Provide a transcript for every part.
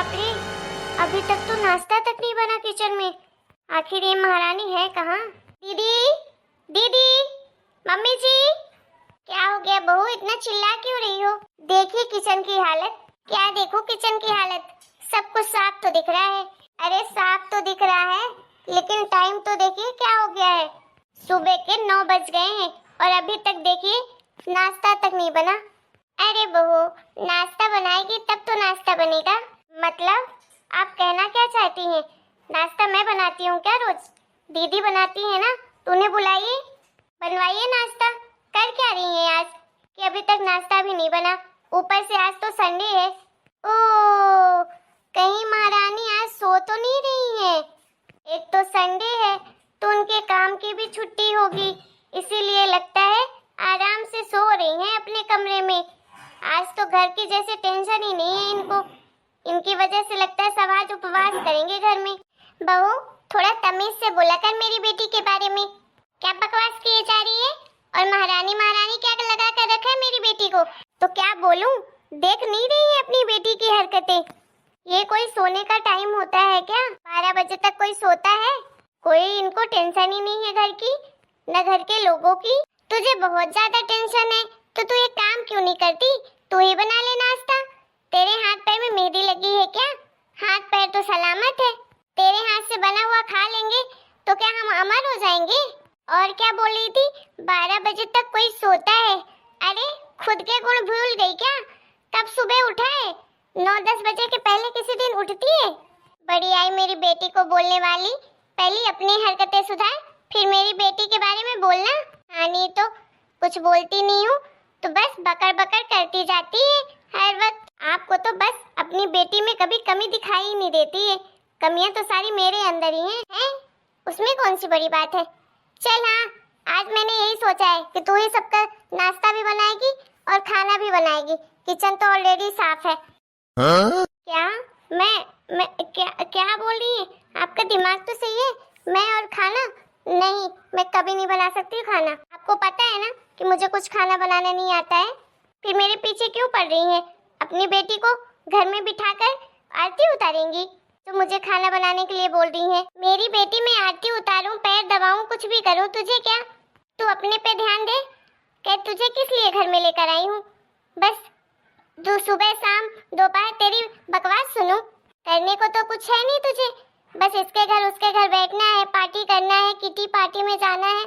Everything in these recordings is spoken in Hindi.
बाप रे, अभी तक तो नाश्ता तक नहीं बना किचन में। आखिर ये महारानी है कहाँ? दीदी, दीदी, मम्मी जी, क्या हो गया बहू, इतना चिल्ला क्यों रही हो? देखिए किचन की हालत। क्या देखो किचन की हालत? सब कुछ साफ तो दिख रहा है। अरे साफ तो दिख रहा है, लेकिन टाइम तो देखिए क्या हो गया है। सुबह के 9 बज गए हैं और अभी तक देखिए नाश्ता तक नहीं बना। अरे बहू, नाश्ता बनाएगी तब तो नाश्ता बनेगा। मतलब आप कहना क्या चाहती हैं? नाश्ता मैं बनाती हूँ क्या रोज? दीदी बनाती है ना, तो उन्हें बुलाइए, बनवाइए नाश्ता। कर क्या रही हैं आज कि अभी तक नाश्ता भी नहीं बना? ऊपर से आज तो संडे है। ओ, कहीं महारानी आज सो तो नहीं रही है? एक तो संडे है तो उनके काम की भी छुट्टी होगी, इसीलिए लगता है आराम से सो रही हैं अपने कमरे में। आज तो घर की जैसे टेंशन ही नहीं है इनको। इनकी वजह से लगता है सब आज उपवास करेंगे घर में। बहू, थोड़ा तमीज से बोला कर मेरी बेटी के बारे में। क्या बकवास किए जा रही है? और महारानी महारानी क्या लगा कर रखा है मेरी बेटी को? तो क्या बोलूं? देख नहीं रही है अपनी बेटी की हरकतें? ये कोई सोने का टाइम होता है क्या? 12 बजे तक कोई सोता है? कोई इनको टेंशन ही नहीं है घर की, न घर के लोगों की। तुझे बहुत ज्यादा टेंशन है तो तू ये काम क्यों नहीं करती? तू ही बना ले नाश्ता। तेरे हाथ पैर में मेहंदी लगी है क्या? हाथ पैर तो सलामत है। तेरे हाथ से बना हुआ खा लेंगे तो क्या हम अमर हो जाएंगे? और क्या बोल रही थी? 12 बजे तक कोई सोता है? अरे खुद के गुण भूल गई क्या? कब सुबह उठा है? 9-10 बजे के पहले किसी दिन उठती है? बड़ी आई मेरी बेटी को बोलने वाली। पहले अपनी हरकतें सुधार, फिर मेरी बेटी के बारे में बोलना। हाँ नहीं तो कुछ बोलती नहीं हूँ तो बस बकर बकर करती जाती है हर वक्त। आपको तो बस अपनी बेटी में कभी कमी दिखाई ही नहीं देती है। कमियां तो सारी मेरे अंदर ही हैं। उसमें कौन सी बड़ी बात है? चल हाँ, आज मैंने यही सोचा है कि तू ही सबका नाश्ता भी बनाएगी और खाना भी बनाएगी। किचन तो ऑलरेडी साफ है। हाँ? क्या? मैं क्या बोल रही है? आपका दिमाग तो सही है। मैं और खाना? नहीं, मैं कभी नहीं बना सकती खाना। आपको पता है ना कि मुझे कुछ खाना बनाना नहीं आता है। फिर मेरे पीछे क्यों पड़ रही हैं? अपनी बेटी को घर में बिठाकर आरती उतारेंगी तो मुझे खाना बनाने के लिए बोल रही हैं। मेरी बेटी मैं आरती उतारूं, पैर दबाऊं, कुछ भी करूं, तुझे क्या? तू अपने पे ध्यान दे। क्या तुझे किस लिए घर में लेकर आई हूँ? बस तू सुबह शाम दोपहर तेरी बकवास सुनूं? करने को तो कुछ है नहीं तुझे। बस इसके घर उसके घर बैठना है, पार्टी करना है, किटी पार्टी में जाना है,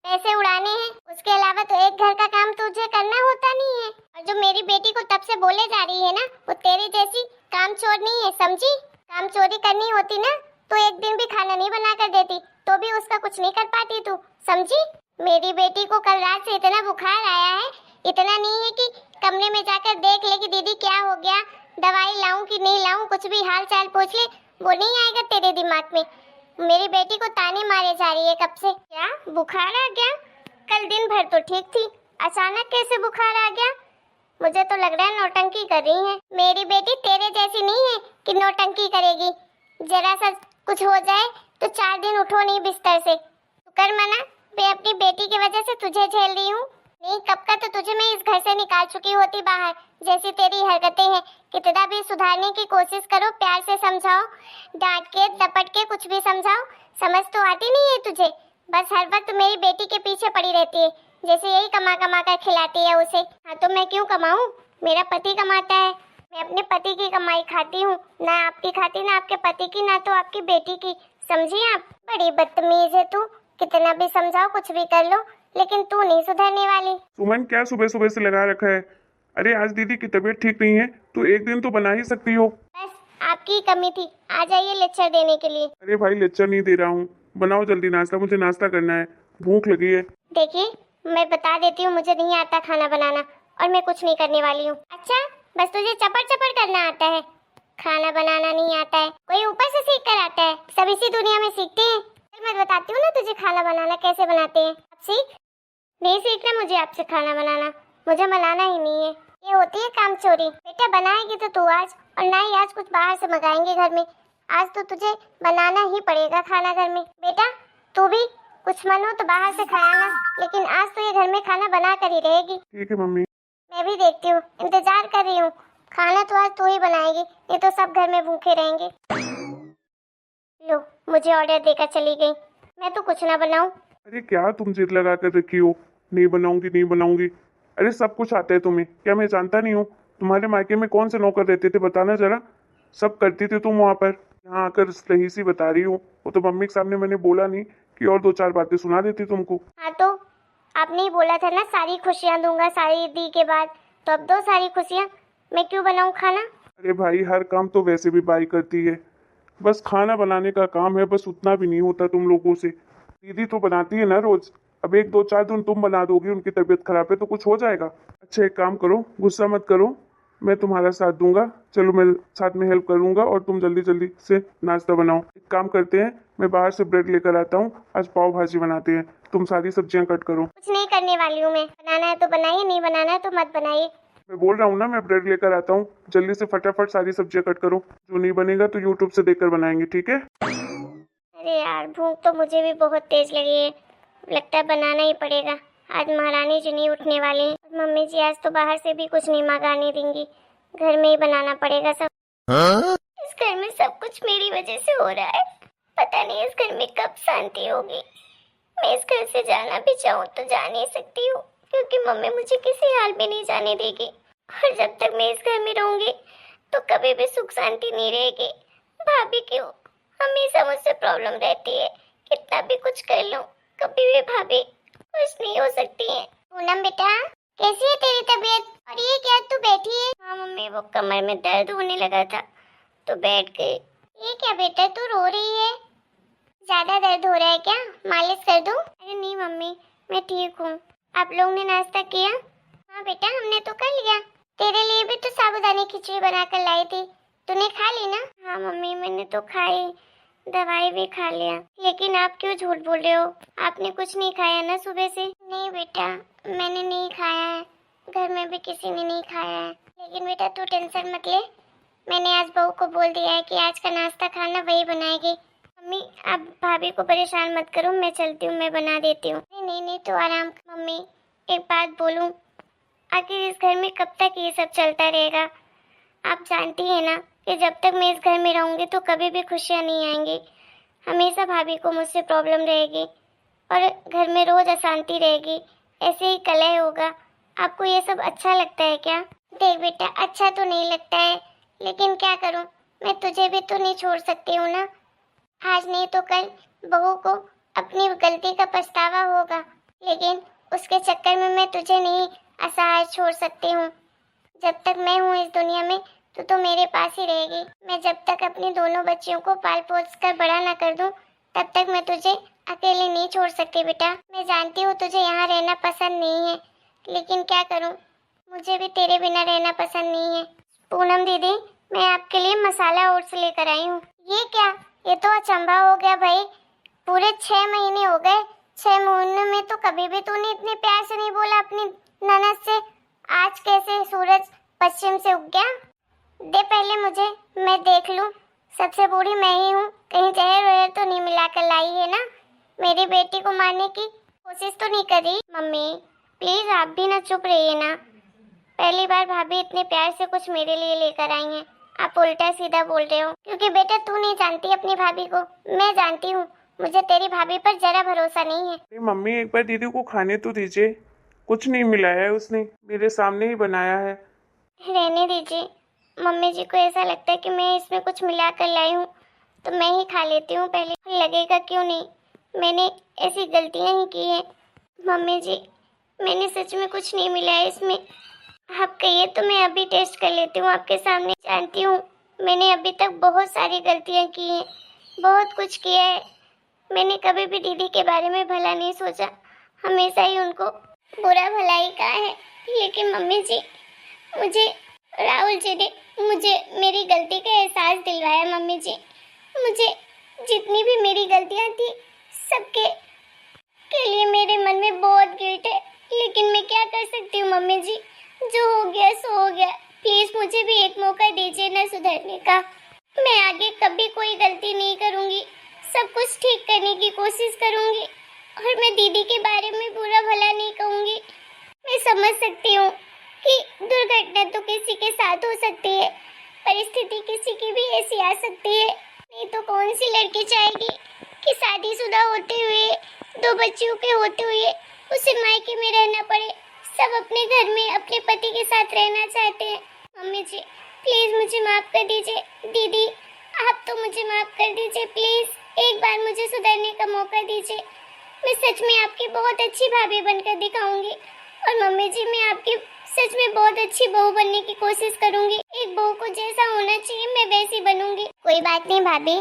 पैसे उड़ाने हैं। उसके अलावा तो एक घर का काम तुझे करना होता नहीं है। और जो मेरी बेटी को तब से बोले जा रही है ना, वो तेरी जैसी कामचोर नहीं है, समझी? काम चोरी करनी होती ना तो एक दिन भी खाना नहीं बना कर देती, तो भी उसका कुछ नहीं कर पाती तू, समझी? मेरी बेटी को कल रात से इतना बुखार आया है, इतना नहीं है कि कमरे में जाकर देख ले कि दीदी क्या हो गया, दवाई लाऊं कि नहीं लाऊं, कुछ भी हाल चाल पूछ ले, वो नहीं आएगा तेरे दिमाग में। मेरी बेटी को ताने मारे जा रही है कब से। क्या बुखार आ गया? कल दिन भर तो ठीक थी, अचानक कैसे बुखार आ गया? मुझे तो लग रहा है नौटंकी कर रही है। मेरी बेटी तेरे जैसी नहीं है कि नौटंकी करेगी। जरा सा कुछ हो जाए तो 4 दिन उठो नहीं बिस्तर से। तू कर मना, मैं अपनी बेटी की वजह से तुझे झेल रही हूँ। नहीं कब का तो तुझे मैं इस घर से निकाल चुकी होती बाहर। जैसी तेरी हरकतें हैं, कितना भी सुधारने की कोशिश करो, प्यार से समझाओ, डांट के दपट के कुछ भी समझाओ, समझ तो आती नहीं है तुझे। बस हर वक्त मेरी बेटी के पीछे पड़ी रहती है, जैसे यही कमा कमा कर खिलाती है उसे। हाँ तो मैं क्यों कमाऊं? मेरा पति कमाता है, मैं अपने पति की कमाई खाती हूँ, ना आपकी खाती, ना आपके पति की, ना तो आपकी बेटी की, समझी आप? बड़ी बदतमीज है तू, कितना भी समझाओ कुछ भी कर लो, लेकिन तू नहीं सुधरने वाली। सुमन, क्या सुबह सुबह से लगा रखा है? अरे आज दीदी की तबीयत ठीक नहीं है, तो एक दिन तो बना ही सकती हो। बस आपकी कमी थी, आ जाइए लेक्चर देने के लिए। अरे भाई लेक्चर नहीं दे रहा हूँ, बनाओ जल्दी नाश्ता, मुझे नाश्ता करना है, भूख लगी है। देखिए मैं बता देती हूँ, मुझे नहीं आता खाना बनाना और मैं कुछ नहीं करने वाली हूँ। अच्छा, बस तुझे चपड़ चपड़ करना आता है, खाना बनाना नहीं आता है? कोई ऊपर से सीख कर आता है? सब इसी दुनिया में सीखते हैं। मैं बताती हूँ ना तुझे खाना बनाना कैसे बनाते हैं, अब सीख। नहीं सीखना मुझे आपसे खाना बनाना, मुझे बनाना ही नहीं है। ये होती है काम चोरी। बेटा बनाएगी तो तू आज, और ना ही आज कुछ बाहर से मंगाएंगे घर में। आज तो तुझे बनाना ही पड़ेगा खाना घर में। बेटा तू भी कुछ मन हो तो बाहर से खाना, लेकिन आज तो ये घर में खाना बना कर ही रहेगी। ठीक है मम्मी। मैं भी देखती हूँ, इंतजार कर रही हूँ खाना तो आज तू ही बनाएगी, नहीं तो सब घर में भूखे रहेंगे। लो, मुझे ऑर्डर देकर चली गई। मैं तो कुछ ना बनाऊं। अरे क्या तुम जिद लगा कर रखी हो, नहीं बनाऊंगी नहीं बनाऊंगी। अरे सब कुछ आता है तुम्हें, क्या मैं जानता नहीं हूँ? तुम्हारे मायके में कौन से नौकर रहते थे बताना जरा। सब करती थी तुम वहाँ पर, यहाँ आकर सही सी बता रही हो। वो तो मम्मी के सामने मैंने बोला नहीं कि और दो चार बातें सुना देती तुमको। हाँ तो आपने ही बोला था ना सारी खुशियाँ दूंगा शादी दी के बाद, तो अब दो सारी खुशियाँ। मैं क्यों बनाऊं खाना? अरे भाई हर काम तो वैसे भी बाई करती है, बस खाना बनाने का काम है, बस उतना भी नहीं होता तुम लोगों से। दीदी तो बनाती है ना रोज, अब एक दो चार दिन तुम बना दोगी, उनकी तबीयत खराब है तो कुछ हो जाएगा। अच्छा एक काम करो, गुस्सा मत करो, मैं तुम्हारा साथ दूंगा। चलो मैं साथ में हेल्प करूंगा और तुम जल्दी जल्दी से नाश्ता बनाओ। एक काम करते हैं, मैं बाहर से ब्रेड लेकर आता हूँ, आज पाव भाजी बनाते हैं। तुम सारी सब्जियां कट करो। कुछ नहीं करने वाली हूँ मैं, बनाना है तो बनाइए, नहीं बनाना है तो मत बनाइए। मैं बोल रहा हूँ ना, मैं ब्रेड लेकर आता हूँ, जल्दी से फटाफट सारी सब्जियां कट करो। जो नहीं बनेगा तो यूट्यूब से देखकर बनाएंगे, ठीक है? अरे यार भूख तो मुझे भी बहुत तेज लगी है, लगता है बनाना ही पड़ेगा। आज महारानी जी नहीं उठने वाली हैं। मम्मी जी आज तो बाहर से भी कुछ नहीं मंगाने देंगी, घर में ही बनाना पड़ेगा सब। इस घर में सब कुछ मेरी वजह से हो रहा है, पता नहीं इस घर में कब शांति होगी। मैं इस घर से जाना भी चाहूँ तो जा नहीं सकती हूँ, क्योंकि मम्मी मुझे किसी हाल में नहीं जाने देगी। और जब तक मैं इस घर में रहूंगी तो कभी भी सुख शांति नहीं रहेगी। भाभी क्यों हमेशा मुझसे प्रॉब्लम रहती है, कितना भी कुछ कर लूं कभी भी भाभी खुश नहीं हो सकती है। पूनम बेटा कैसी है तेरी तबीयत? और ये क्या तू बैठी है? हाँ मम्मी, वो कमर में दर्द होने लगा था तो बैठ गई। ये क्या बेटा तू रो रही है? ज्यादा दर्द हो रहा है क्या? मालिश कर दूं? अरे नहीं मम्मी, मैं ठीक हूँ। आप लोग ने नाश्ता किया? हाँ बेटा हमने तो कर लिया। तेरे लिए भी तो साबूदाने खिचड़ी बनाकर लाई थी, तूने खा ली ना? हाँ मम्मी मैंने तो खाई, दवाई भी खा लिया। लेकिन आप क्यों झूठ बोल रहे हो? आपने कुछ नहीं खाया ना सुबह से? नहीं बेटा मैंने नहीं खाया है, घर में भी किसी ने नहीं खाया है। लेकिन बेटा तू टेंशन मत ले, मैंने आज बहू को बोल दिया है कि आज का नाश्ता खाना वही बनाएगी। मम्मी आप भाभी को परेशान मत करो, मैं चलती हूँ, मैं बना देती हूँ। नहीं नहीं नहीं तो आराम। मम्मी एक बात बोलूँ, आखिर इस घर में कब तक ये सब चलता रहेगा? आप जानती हैं ना कि जब तक मैं इस घर में रहूंगी तो कभी भी खुशियाँ नहीं आएंगी। हमेशा भाभी को मुझसे प्रॉब्लम रहेगी और घर में रोज अशांति रहेगी, ऐसे ही कलह होगा। आपको ये सब अच्छा लगता है क्या? देख बेटा अच्छा तो नहीं लगता है, लेकिन क्या करूं, मैं तुझे भी तो नहीं छोड़ सकती हूँ ना। आज नहीं तो कल बहू को अपनी गलती का पछतावा होगा, लेकिन उसके चक्कर में मैं तुझे नहीं असहाय छोड़ सकती हूँ। जब तक मैं हूँ इस दुनिया में तो मेरे पास ही रहेगी। मैं जब तक अपनी दोनों बच्चियों को पाल पोस कर बड़ा ना कर दूँ तब तक मैं तुझे अकेले नहीं छोड़ सकती बेटा। मैं जानती हूँ तुझे यहाँ रहना पसंद नहीं है, लेकिन क्या करूँ, मुझे भी तेरे बिना रहना पसंद नहीं है। पूनम दीदी मैं आपके लिए मसाला ओट्स लेकर आई हूँ। ये क्या, ये तो अचंभा हो गया भाई, पूरे 6 महीने हो गए, 6 महीनों में तो कभी भी तूने इतने प्यार से नहीं बोला अपनी ननद से, आज कैसे सूरज पश्चिम से उग गया? दे पहले मुझे, मैं देख लूं। सबसे बूढ़ी मैं ही हूँ, कहीं जहर वहर तो नहीं मिला कर लाई है ना? मेरी बेटी को मारने की कोशिश तो नहीं करी? मम्मी प्लीज आप भी ना चुप रहिए ना, पहली बार भाभी इतने प्यार से कुछ मेरे लिए लेकर आई हैं, आप उल्टा सीधा बोल रहे हो। क्योंकि बेटा तू नहीं जानती अपनी भाभी को, मैं जानती हूँ, मुझे तेरी भाभी पर जरा भरोसा नहीं है। अरे मम्मी एक बार दीदी को खाने तो दीजिए, कुछ नहीं मिलाया है उसने, मेरे सामने ही बनाया है। रहने दीजिए, मम्मी जी को ऐसा लगता है कि मैं इसमें कुछ मिला कर लाई हूँ तो मैं ही खा लेती हूँ, पहले लगेगा क्यों नहीं, मैंने ऐसी गलतियाँ ही की है। मम्मी जी मैंने सच में कुछ नहीं मिलाया इसमें, आप कहिए तो मैं अभी टेस्ट कर लेती हूँ आपके सामने। जानती हूँ मैंने अभी तक बहुत सारी गलतियाँ की हैं, बहुत कुछ किया है, मैंने कभी भी दीदी के बारे में भला नहीं सोचा, हमेशा ही उनको बुरा भला ही कहा है। लेकिन मम्मी जी मुझे राहुल जी ने मुझे मेरी गलती का एहसास दिलवाया। मम्मी जी मुझे जितनी भी मेरी गलतियाँ थी सबके के लिए मेरे मन में बहुत गिल्ट है, लेकिन मैं क्या कर सकती हूँ मम्मी जी, जो हो गया सो हो गया। प्लीज मुझे भी एक मौका दीजिए ना सुधरने का, मैं आगे कभी कोई गलती नहीं करूँगी, सब कुछ ठीक करने की कोशिश करूँगी और मैं दीदी के बारे में बुरा भला नहीं कहूँगी। मैं समझ सकती हूँ कि दुर्घटना तो किसी के साथ हो सकती है, परिस्थिति किसी की भी ऐसी आ सकती है। नहीं तो कौन सी लड़की चाहेगी कि शादीशुदा होते हुए, 2 बच्चों के होते हुए उसे मायके में रहना पड़े। सब अपने घर में अपने पति के साथ रहना चाहते हैं। मम्मी जी प्लीज मुझे माफ कर दीजिए। दीदी आप तो मुझे माफ कर दीजिए प्लीज, एक बार मुझे सुधरने का मौका दीजिए। मैं सच में आपकी बहुत अच्छी भाभी बनकर दिखाऊंगी। और मम्मी जी मैं आपकी सच में बहुत अच्छी बहू बनने की कोशिश करूंगी। एक बहू को जैसा होना चाहिए मैं वैसी बनूंगी। कोई बात नहीं भाभी,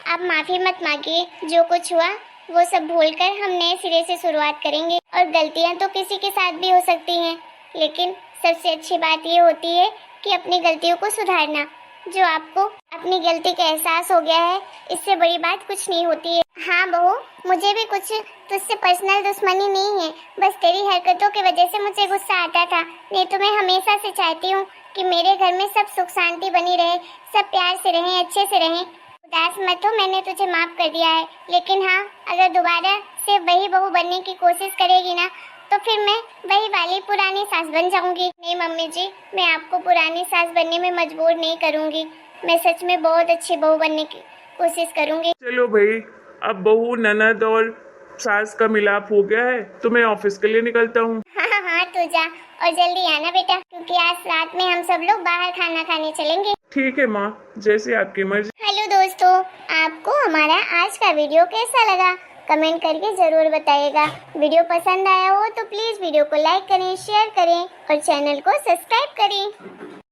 आप माफी मत मांगिए। जो कुछ हुआ वो सब भूलकर हम नए सिरे से शुरुआत करेंगे। और गलतियां तो किसी के साथ भी हो सकती हैं, लेकिन सबसे अच्छी बात ये होती है कि अपनी गलतियों को सुधारना। जो आपको अपनी गलती का एहसास हो गया है, इससे बड़ी बात कुछ नहीं होती है। हाँ बहू, मुझे भी कुछ तुझसे पर्सनल दुश्मनी नहीं है, बस तेरी हरकतों की वजह से मुझे गुस्सा आता था। नहीं तो मैं हमेशा से चाहती हूँ कि मेरे घर में सब सुख शांति बनी रहे, सब प्यार से रहें, अच्छे से रहें। उदास मत हो, मैंने तुझे माफ कर दिया है। लेकिन हाँ, अगर दोबारा से वही बहू बनने की कोशिश करेगी ना, तो फिर मैं वही वाली पुरानी सास बन जाऊंगी। नहीं मम्मी जी, मैं आपको पुरानी सास बनने में मजबूर नहीं करूंगी। मैं सच में बहुत अच्छी बहू बनने की कोशिश करूंगी। चलो भाई, अब बहू ननद और सास का मिलाप हो गया है, तो मैं ऑफिस के लिए निकलता हूँ। हाँ तू जा, और जल्दी आना बेटा, क्योंकि आज रात में हम सब लोग बाहर खाना खाने चलेंगे। ठीक है माँ, जैसे आपकी मर्जी। हेलो दोस्तों, आपको हमारा आज का वीडियो कैसा लगा कमेंट करके जरूर बताइएगा। वीडियो पसंद आया हो तो प्लीज वीडियो को लाइक करें, शेयर करें और चैनल को सब्सक्राइब करें।